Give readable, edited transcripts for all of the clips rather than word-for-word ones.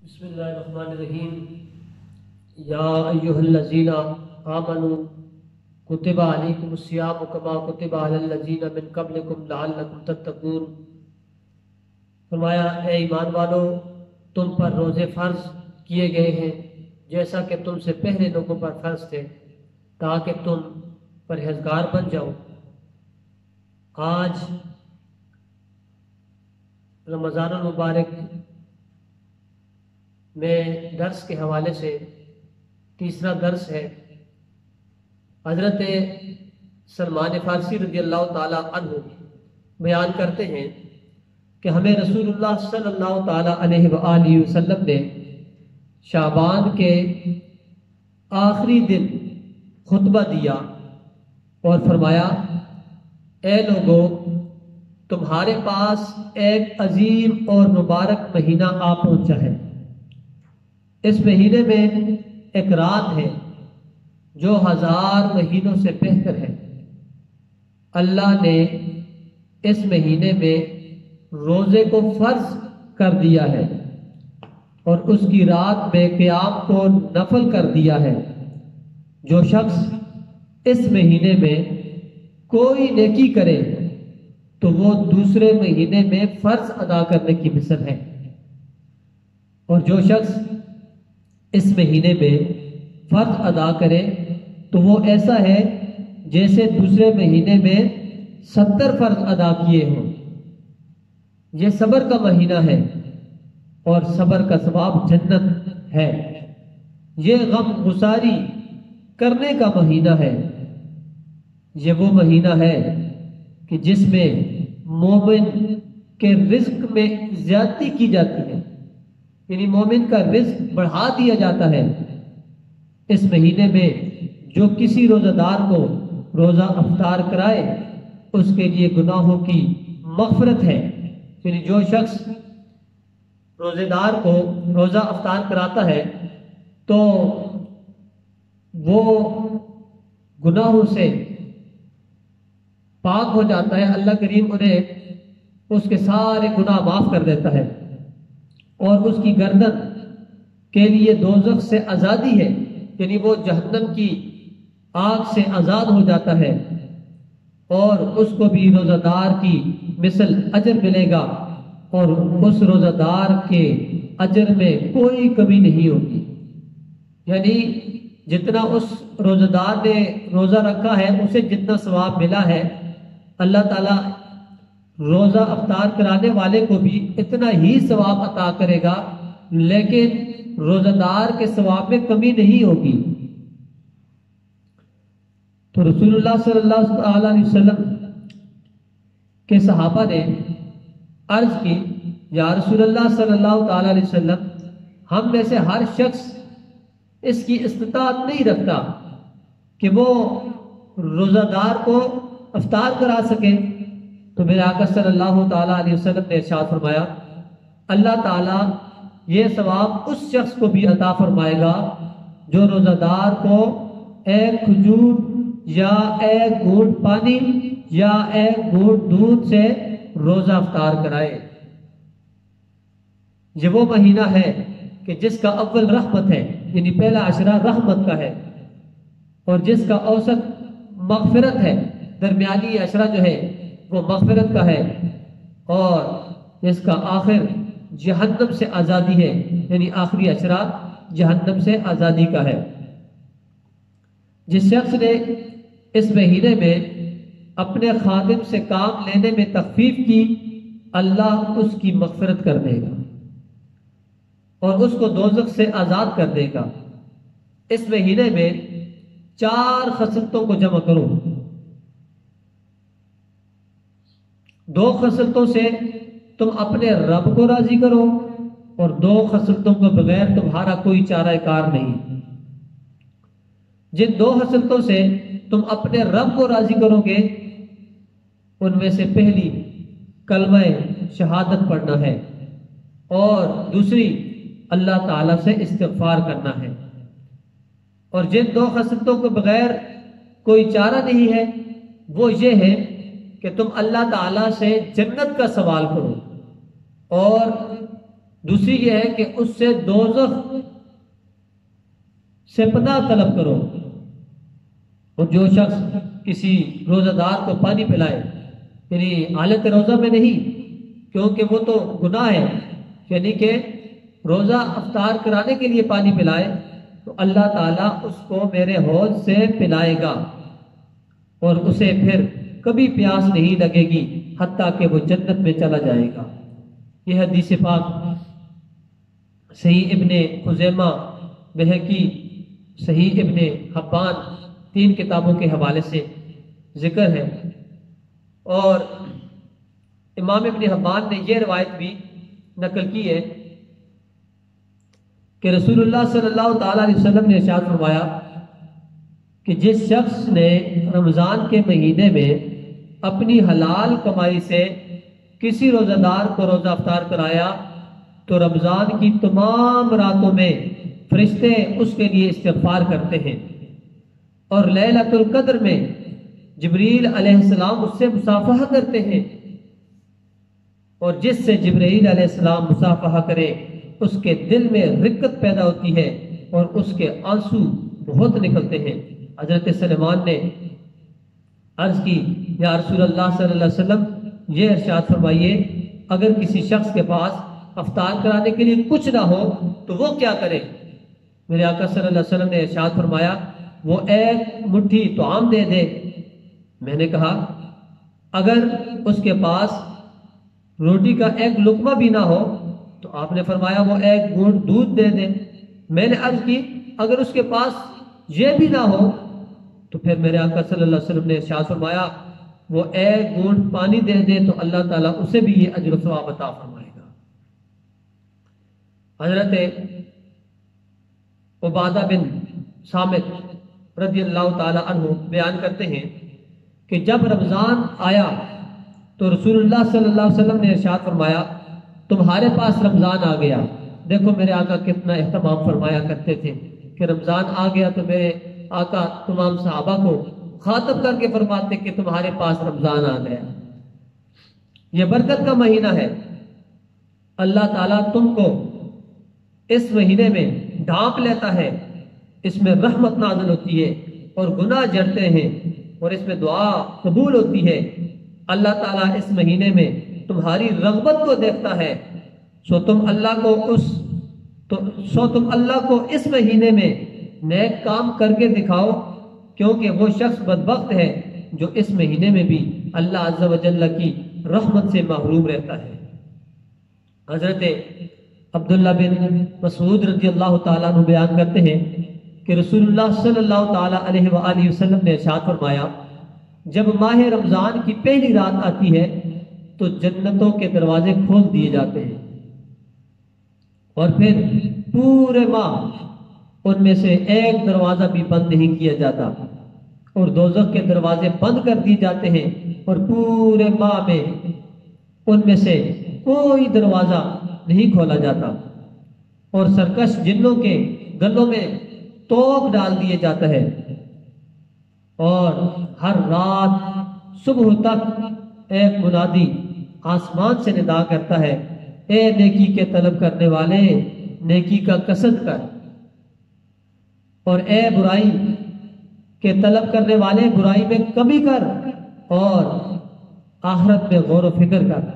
بسم اللہ الرحمن الرحیم یا ایھا الذین آمنوا کتب علیکم الصیام کما کتب علی الذین من قبلکم لعلکم تتقون۔ فرمایا اے ایمان والو، تم پر روزے فرض کیے گئے ہیں جیسا کہ تم سے پہلے لوگوں پر فرض تھے تاکہ تم پرہیزگار بن جاؤ۔ آج رمضان المبارک میں درس کے حوالے سے تیسرا درس ہے۔ حضرت سلمان فارسی رضی اللہ تعالی عنہ بیان کرتے ہیں کہ ہمیں رسول اللہ صلی اللہ تعالی علیہ وآلہ وسلم نے شعبان کے آخری دن خطبہ دیا اور فرمایا، اے لوگو، تمہارے پاس ایک عظیم اور مبارک مہینہ آ پہنچا ہے۔ اس مہینے میں ایک رات ہے جو 1000 مہینوں سے بہتر ہے۔ اللہ نے اس مہینے میں روزے کو فرض کر دیا ہے اور اس کی رات میں قیام کو نفل کر دیا ہے۔ جو شخص اس مہینے میں کوئی نیکی کرے تو وہ دوسرے مہینے میں فرض ادا کرنے کی مثل ہے، اور جو شخص اس مہینے میں فرض ادا کرے تو وہ ایسا ہے جیسے دوسرے مہینے میں 70 فرض ادا کیے ہوں۔ یہ صبر کا مہینہ ہے اور صبر کا ثواب جنت ہے۔ یہ غم گساری کرنے کا مہینہ ہے۔ یہ وہ مہینہ ہے کہ جس میں مومن کے رزق میں زیادتی کی جاتی ہے، یعنی مومن کا رزق بڑھا دیا جاتا ہے۔ اس مہینے میں جو کسی روزہ دار کو روزہ افطار کرائے اس کے لیے گناہوں کی مغفرت ہے، یعنی جو شخص روزے دار کو روزہ افطار کراتا ہے تو وہ گناہوں سے پاک ہو جاتا ہے۔ اللہ کریم انہیں اس کے سارے گناہ معاف کر دیتا ہے، اور اس کی گردن کے لیے دوزخ سے آزادی ہے، یعنی وہ جہنم کی آگ سے آزاد ہو جاتا ہے، اور اس کو بھی روزہ دار کی مثل اجر ملے گا، اور اس روزہ دار کے اجر میں کوئی کمی نہیں ہوگی۔ یعنی جتنا اس روزہ دار نے روزہ رکھا ہے اسے جتنا ثواب ملا ہے، اللہ تعالیٰ روزہ افطار کرانے والے کو بھی اتنا ہی ثواب عطا کرے گا، لیکن روزہ دار کے ثواب میں کمی نہیں ہوگی۔ تو رسول اللہ صلی اللہ علیہ وسلم کے صحابہ نے عرض کی، یا رسول اللہ صلی اللہ تعالی علیہ وسلم، ہم میں سے ہر شخص اس کی استطاعت نہیں رکھتا کہ وہ روزہ دار کو افطار کرا سکے۔ تو میرے آقا صلی اللہ تعالی علیہ وسلم نے ارشاد فرمایا، اللہ تعالیٰ یہ ثواب اس شخص کو بھی عطا فرمائے گا جو روزہ دار کو ایک کھجور یا ایک گھونٹ پانی یا ایک گھونٹ دودھ سے روزہ افطار کرائے۔ یہ وہ مہینہ ہے کہ جس کا اول رحمت ہے، یعنی پہلا عشرہ رحمت کا ہے، اور جس کا اوسط مغفرت ہے، درمیانی عشرہ جو ہے وہ مغفرت کا ہے، اور جس کا آخر جہنم سے آزادی ہے، یعنی آخری عشرہ جہنم سے آزادی کا ہے۔ جس شخص نے اس مہینے میں اپنے خادم سے کام لینے میں تخفیف کی، اللہ اس کی مغفرت کر دے گا اور اس کو دوزخ سے آزاد کر دے گا۔ اس مہینے میں 4 خصلتوں کو جمع کرو۔ 2 خصلتوں سے تم اپنے رب کو راضی کرو، اور 2 خصلتوں کو بغیر تمہارا کوئی چارہ کار نہیں۔ جن 2 خصلتوں سے تم اپنے رب کو راضی کرو گے ان میں سے پہلی کلمہ شہادت پڑھنا ہے، اور دوسری اللہ تعالیٰ سے استغفار کرنا ہے۔ اور جن 2 خصلتوں کو بغیر کوئی چارہ نہیں ہے وہ یہ ہے کہ تم اللہ تعالیٰ سے جنت کا سوال کرو، اور دوسری یہ ہے کہ اس سے دوزخ سے پناہ طلب کرو. اور جو شخص کسی روزہ دار کو پانی پلائے، یعنی حالت روزہ میں نہیں، کیونکہ وہ تو گناہ ہے، یعنی کہ روزہ افطار کرانے کے لیے پانی پلائے تو اللہ تعالیٰ اس کو میرے حوض سے پلائے گا اور اسے پھر کبھی پیاس نہیں لگے گی حتیٰ کہ وہ جنت میں چلا جائے گا. یہ حدیث پاک صحیح ابن خزیمہ، بہقی، صحیح ابن حبان، 3 کتابوں کے حوالے سے ذکر ہے. اور امام ابن حبان نے یہ روایت بھی نقل کی ہے کہ رسول اللہ صلی اللہ تعالیٰ علیہ وسلم نے ارشاد فرمایا کہ جس شخص نے رمضان کے مہینے میں اپنی حلال کمائی سے کسی روزہ دار کو روزہ افطار کرایا تو رمضان کی تمام راتوں میں فرشتے اس کے لیے استغفار کرتے ہیں، اور لیلۃ القدر میں جبریل علیہ السلام اس سے مصافحہ کرتے ہیں، اور جس سے جبرائیل علیہ السلام مصافحہ کرے اس کے دل میں رقت پیدا ہوتی ہے اور اس کے آنسو بہت نکلتے ہیں. حضرت سلیمان نے عرض کی، یا رسول اللہ صلی اللہ علیہ وسلم، یہ ارشاد فرمائیے اگر کسی شخص کے پاس افطار کرانے کے لیے کچھ نہ ہو تو وہ کیا کرے؟ میرے آقا صلی اللہ علیہ وسلم نے ارشاد فرمایا وہ ایک مٹھی طعام دے دے. میں نے کہا اگر اس کے پاس روٹی کا ایک لقمہ بھی نہ ہو تو آپ نے فرمایا وہ ایک گھونٹ دودھ دے دے. میں نے عرض کی اگر اس کے پاس یہ بھی نہ ہو تو پھر میرے آقا صلی اللہ علیہ وسلم نے ارشاد فرمایا وہ ایک گھونٹ پانی دے دے تو اللہ تعالیٰ اسے بھی یہ اجر و ثواب عطا فرمائے گا. حضرت عبادہ بن صامت رضی اللہ تعالی عنہ بیان کرتے ہیں کہ جب رمضان آیا تو رسول اللہ صلی اللہ علیہ وسلم نے ارشاد فرمایا تمہارے پاس رمضان آ گیا. دیکھو میرے آقا کتنا اہتمام فرمایا کرتے تھے کہ رمضان آ گیا تو میرے آقا تمام صحابہ کو خاطب کر کے فرماتے کہ تمہارے پاس رمضان آ گیا. یہ برکت کا مہینہ ہے. اللہ تعالیٰ تم کو اس مہینے میں ڈھانپ لیتا ہے، اس میں رحمت نازل ہوتی ہے اور گناہ جڑتے ہیں اور اس میں دعا قبول ہوتی ہے. اللہ تعالیٰ اس مہینے میں تمہاری رغبت کو دیکھتا ہے، سو تم اللہ کو اس مہینے میں نیک کام کر کے دکھاؤ، کیونکہ وہ شخص بدبخت ہے جو اس مہینے میں بھی اللہ عز و جل کی رحمت سے محروم رہتا ہے. حضرت عبداللہ بن مسعود رضی اللہ تعالیٰ عنہ بیان کرتے ہیں کہ رسول اللہ صلی اللہ تعالیٰ علیہ وآلہ وسلم نے ارشاد فرمایا جب ماہ رمضان کی پہلی رات آتی ہے تو جنتوں کے دروازے کھول دیے جاتے ہیں اور پھر پورے ماہ ان میں سے ایک دروازہ بھی بند نہیں کیا جاتا، اور دوزخ کے دروازے بند کر دیے جاتے ہیں اور پورے ماہ میں ان میں سے کوئی دروازہ نہیں کھولا جاتا، اور سرکش جنوں کے گلوں میں توق ڈال دیے جاتا ہے، اور ہر رات صبح تک ایک منادی آسمان سے ندا کرتا ہے اے نیکی کے طلب کرنے والے نیکی کا قصد کر، اور اے برائی کے طلب کرنے والے برائی میں کمی کر اور آخرت میں غور و فکر کر.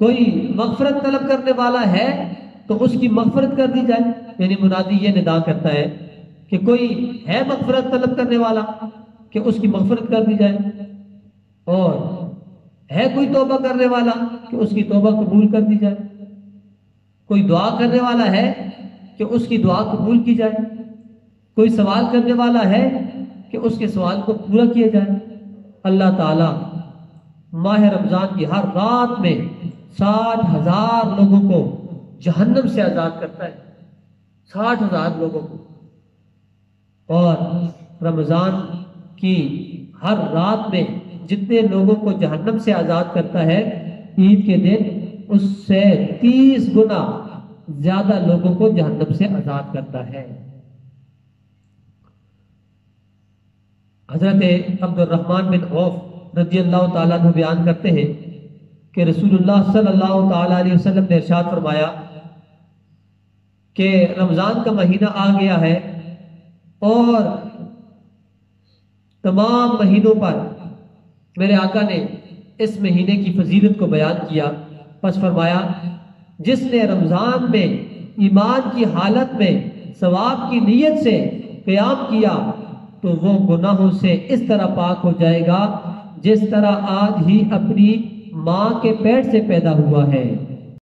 کوئی مغفرت طلب کرنے والا ہے تو اس کی مغفرت کر دی جائے، یعنی منادی یہ ندا کرتا ہے کہ کوئی ہے مغفرت طلب کرنے والا کہ اس کی مغفرت کر دی جائے، اور ہے کوئی توبہ کرنے والا کہ اس کی توبہ قبول کر دی جائے، کوئی دعا کرنے والا ہے کہ اس کی دعا قبول کی جائے، کوئی سوال کرنے والا ہے کہ اس کے سوال کو پورا کیا جائے. اللہ تعالی ماہ رمضان کی ہر رات میں 60,000 لوگوں کو جہنم سے آزاد کرتا ہے، 60,000 لوگوں کو. اور رمضان کی ہر رات میں جتنے لوگوں کو جہنم سے آزاد کرتا ہے عید کے دن اس سے 30 گنا زیادہ لوگوں کو جہنم سے آزاد کرتا ہے. حضرت عبد الرحمن بن عوف رضی اللہ تعالیٰ عنہ بیان کرتے ہیں کہ رسول اللہ صلی اللہ تعالی علیہ وسلم نے ارشاد فرمایا کہ رمضان کا مہینہ آ گیا ہے اور تمام مہینوں پر میرے آقا نے اس مہینے کی فضیلت کو بیان کیا. پس فرمایا جس نے رمضان میں ایمان کی حالت میں ثواب کی نیت سے قیام کیا تو وہ گناہوں سے اس طرح پاک ہو جائے گا جس طرح آج ہی اپنی ماں کے پیٹ سے پیدا ہوا ہے.